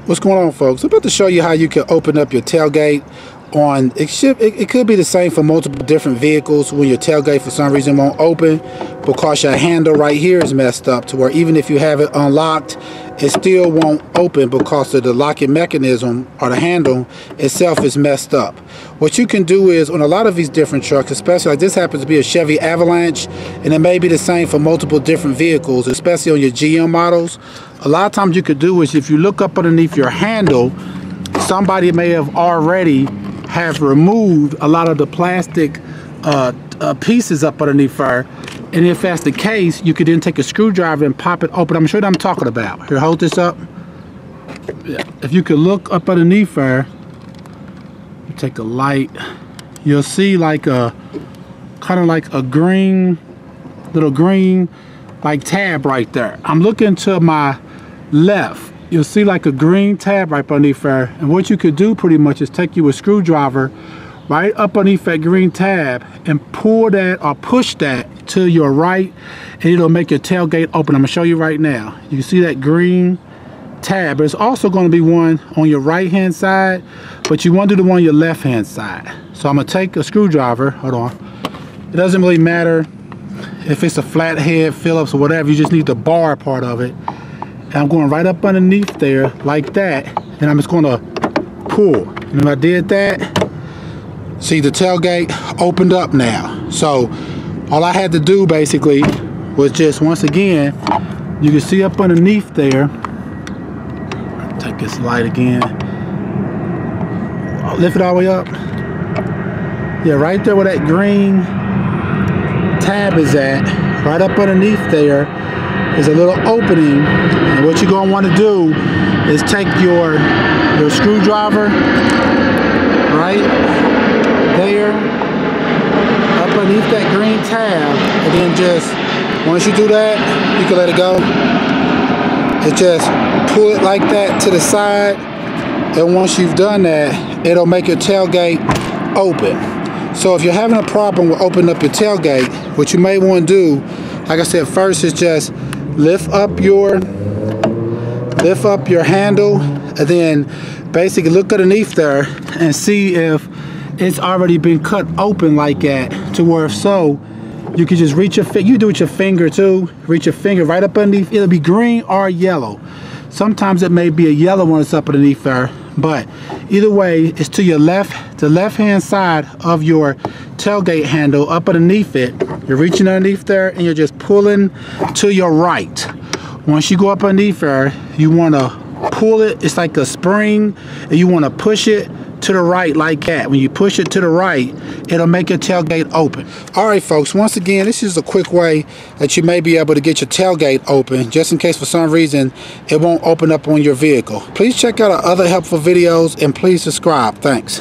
What's going on, folks? I'm about to show you how you can open up your tailgate on it could be the same for multiple different vehicles when your tailgate for some reason won't open because your handle right here is messed up to where even if you have it unlocked, it still won't open because of the locking mechanism or the handle itself is messed up. What you can do is on a lot of these different trucks, especially like this happens to be a Chevy Avalanche, and it may be the same for multiple different vehicles, especially on your GM models. A lot of times you could do is if you look up underneath your handle, somebody may have already removed a lot of the plastic pieces up underneath there. And if that's the case, you could then take a screwdriver and pop it open. I'm sure what I'm talking about. Here, hold this up. Yeah. If you could look up underneath there, take a light, you'll see like a kind of like a little green like tab right there. I'm looking to my left. You'll see like a green tab right underneath there. And what you could do pretty much is take you a screwdriver right up underneath that green tab and pull that or push that to your right, and it'll make your tailgate open. I'm gonna show you right now. You can see that green tab. There's also going to be one on your right hand side, but you want to do the one on your left hand side. So I'm gonna take a screwdriver. Hold on. It doesn't really matter if it's a flathead, Phillips, or whatever. You just need the bar part of it. And I'm going right up underneath there like that, and I'm just going to pull. And if I did that, see the tailgate opened up now. So all I had to do basically was just, once again, you can see up underneath there, take this light again, lift it all the way up. Yeah, right there where that green tab is at, right up underneath there is a little opening. And what you're gonna want to do is take your screwdriver right there up underneath that green tab, and then just once you do that, you can let it go. And just pull it like that to the side, and once you've done that, it'll make your tailgate open. So if you're having a problem with opening up your tailgate, what you may want to do, like I said, first is just lift up your handle, and then basically look underneath there and see if it's already been cut open like that, to where if so, you can just reach your finger. You do it with your finger too. Reach your finger right up underneath. It'll be green or yellow. Sometimes it may be a yellow one that's up underneath there, but either way, it's to your left, the left-hand side of your tailgate handle, up underneath it. You're reaching underneath there, and you're just pulling to your right. Once you go up underneath there, you want to pull it. It's like a spring, and you want to push it to the right like that. When you push it to the right, it'll make your tailgate open. All right, folks, once again, this is a quick way that you may be able to get your tailgate open, just in case for some reason it won't open up on your vehicle. Please check out our other helpful videos, and please subscribe. Thanks.